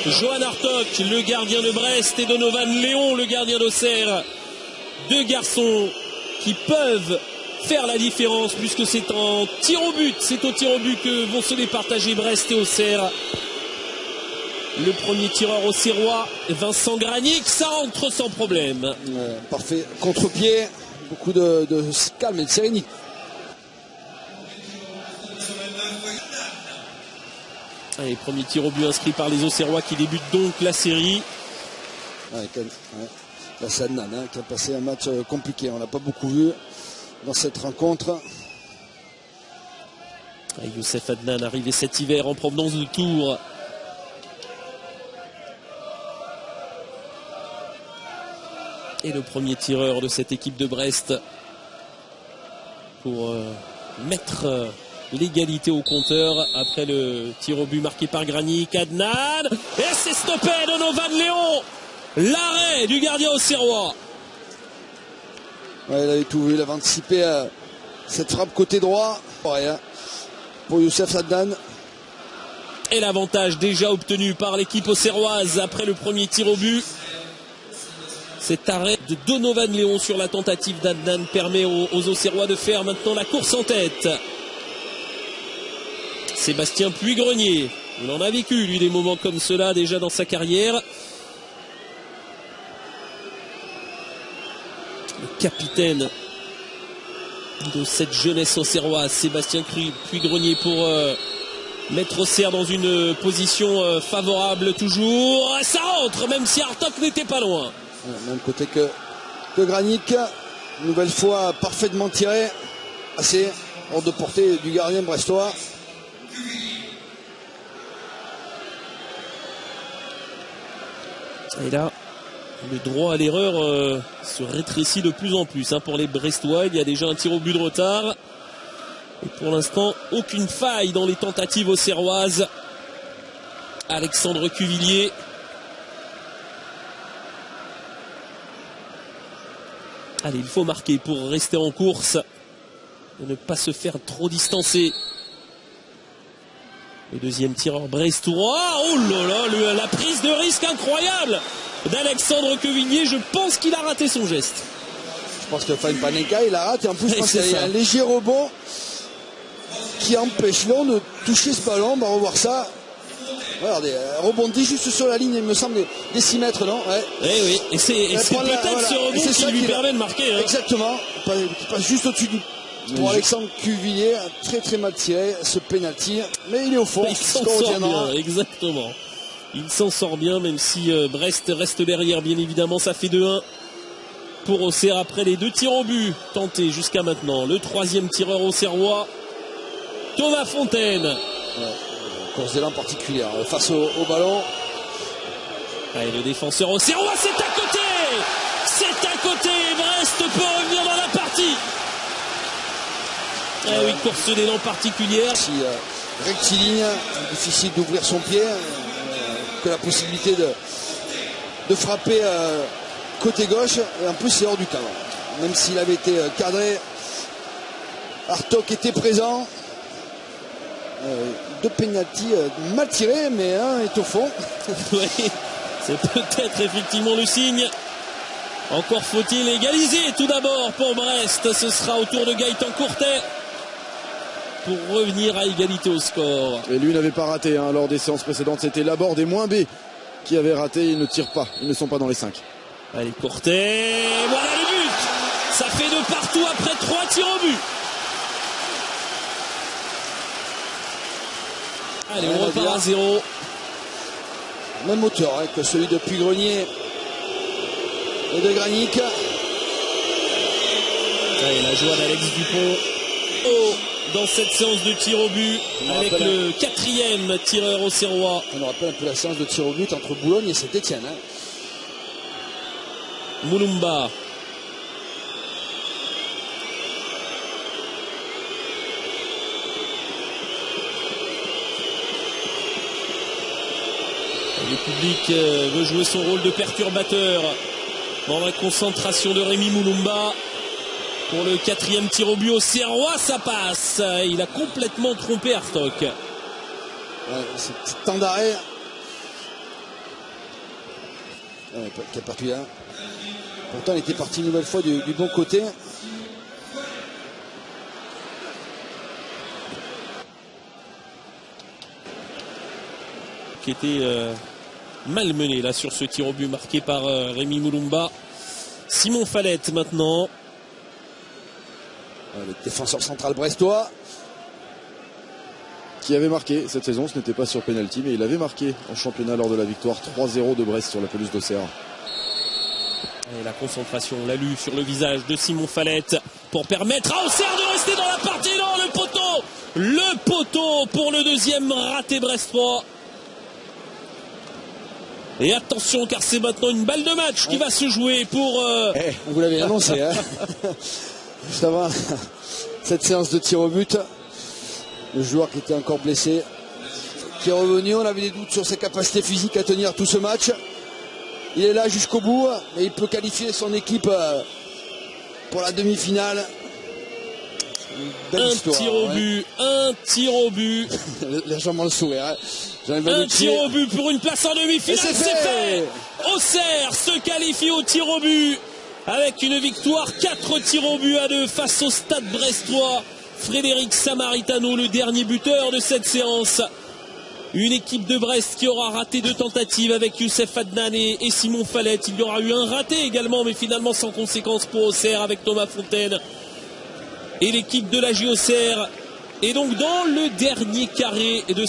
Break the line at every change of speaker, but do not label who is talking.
Johan Hartog, le gardien de Brest, et Donovan Léon, le gardien d'Auxerre. Deux garçons qui peuvent faire la différence puisque c'est en tir au but. C'est au tir au but que vont se départager Brest et Auxerre. Le premier tireur auxerrois, Vincent Granic, ça rentre sans problème.
Parfait contre-pied, beaucoup de calme et de sérénité.
Allez, premier tir au but inscrit par les Auxerrois qui débutent donc la série.
La Sadnan qui a passé un match compliqué, on l'a pas beaucoup vu dans cette rencontre.
Youssef Adnan arrivé cet hiver en provenance de Tours. Et le premier tireur de cette équipe de Brest pour mettre l'égalité au compteur après le tir au but marqué par Granic. Adnan, et c'est stoppé. Donovan Léon, l'arrêt du gardien auxerrois.
Il avait tout vu, il avait anticipé cette frappe côté droit. Rien pour Youssef Adnan.
Et l'avantage déjà obtenu par l'équipe auxerroise après le premier tir au but. Cet arrêt de Donovan Léon sur la tentative d'Adnan permet aux Auxerrois de faire maintenant la course en tête. Sébastien Puy-Grenier, il en a vécu lui des moments comme cela déjà dans sa carrière. Le capitaine de cette jeunesse auxerroise, Sébastien Puy-Grenier, pour mettre Auxerre dans une position favorable toujours. Ça rentre même si Hartog n'était pas loin.
Même côté que Granic, nouvelle fois parfaitement tiré, assez hors de portée du gardien brestois.
Et là, le droit à l'erreur se rétrécit de plus en plus pour les Brestois. Il y a déjà un tir au but de retard. Et pour l'instant, aucune faille dans les tentatives auxerroises. Alexandre Cuvillier. Allez, il faut marquer pour rester en course et ne pas se faire trop distancer. Le deuxième tireur brestois. Oh là là, la prise de risque incroyable d'Alexandre Cuvillier. Je pense qu'il a raté son geste.
Je pense que Fine Panenka, il a raté. En plus, je pense qu'il y a un léger rebond qui empêche Léon de toucher ce ballon. On va revoir ça. Regardez, rebondit juste sur la ligne, il me semble, des 6 mètres, non?
Eh oui, et c'est peut-être ce rebond qui lui permet de marquer.
Exactement, qui passe juste au-dessus du... Pour Alexandre Cuvillier, très très mal tiré ce penalty, mais il est au fond.
Il s'en sort bien, exactement. Il s'en sort bien, même si Brest reste derrière, bien évidemment. Ça fait 2-1 pour Auxerre après les 2 tirs au but tentés jusqu'à maintenant. Le troisième tireur auxerrois, Thomas Fontaine.
Course d'élan particulière face au ballon.
Allez, le défenseur auxerrois, c'est à côté. C'est à côté. Brest peut revenir dans la partie. Ah oui, course d'élan particulière.
Si rectiligne, difficile d'ouvrir son pied, que la possibilité de frapper côté gauche, et en plus c'est hors du cadre. Même s'il avait été cadré, Hartog était présent. 2 pénaltys mal tirés, mais un est au fond.
Oui, c'est peut-être effectivement le signe. Encore faut-il égaliser tout d'abord pour Brest. Ce sera au tour de Gaëtan Courtet pour revenir à égalité au score.
Et lui n'avait pas raté lors des séances précédentes. C'était Laborde et moins B qui avait raté. Ils ne tirent pas. Ils ne sont pas dans les 5.
Allez, Courtet. Voilà le but. Ça fait de partout après 3 tirs au but. Allez, on repart à 0.
Même hauteur que celui de Puy-Grenier et de Granic.
Allez, la joie d'Alex Dupont. Oh, dans cette séance de tir au but avec le 4e tireur auxerrois.
On nous rappelle un peu la séance de tir au but entre Boulogne et Saint-Etienne.
Moulumba. Le public veut jouer son rôle de perturbateur dans la concentration de Rémi Moulumba. Pour le 4e tir au but auxerrois, ça passe. Il a complètement trompé Hartog.
C'est petit temps d'arrêt qui a perdu là. Pourtant, il était parti une nouvelle fois du bon côté.
Qui était malmené là sur ce tir au but marqué par Rémi Moulumba. Simon Fallette maintenant.
Le défenseur central brestois.
Qui avait marqué cette saison, ce n'était pas sur penalty, mais il avait marqué en championnat lors de la victoire 3-0 de Brest sur la pelouse d'Auxerre.
Et la concentration, on l'a lu sur le visage de Simon Fallette pour permettre à Auxerre de rester dans la partie. Non, le poteau pour le deuxième raté brestois. Et attention, car c'est maintenant une balle de match qui va se jouer pour...
Vous l'avez annoncé, hein. Juste avant cette séance de tir au but, le joueur qui était encore blessé, qui est revenu. On avait des doutes sur ses capacités physiques à tenir tout ce match. Il est là jusqu'au bout et il peut qualifier son équipe pour la demi-finale.
Un tir au but.
Légèrement le sourire. Hein.
Un tir au but pour une place en demi-finale. C'est fait. Auxerre se qualifie au tir au but avec une victoire 4 tirs au but à 2 face au Stade brestois. Frédéric Samaritano, le dernier buteur de cette séance. Une équipe de Brest qui aura raté 2 tentatives avec Youssef Adnan et Simon Fallette. Il y aura eu un raté également, mais finalement sans conséquence pour Auxerre avec Thomas Fontaine. Et l'équipe de la Auxerre est donc dans le dernier carré de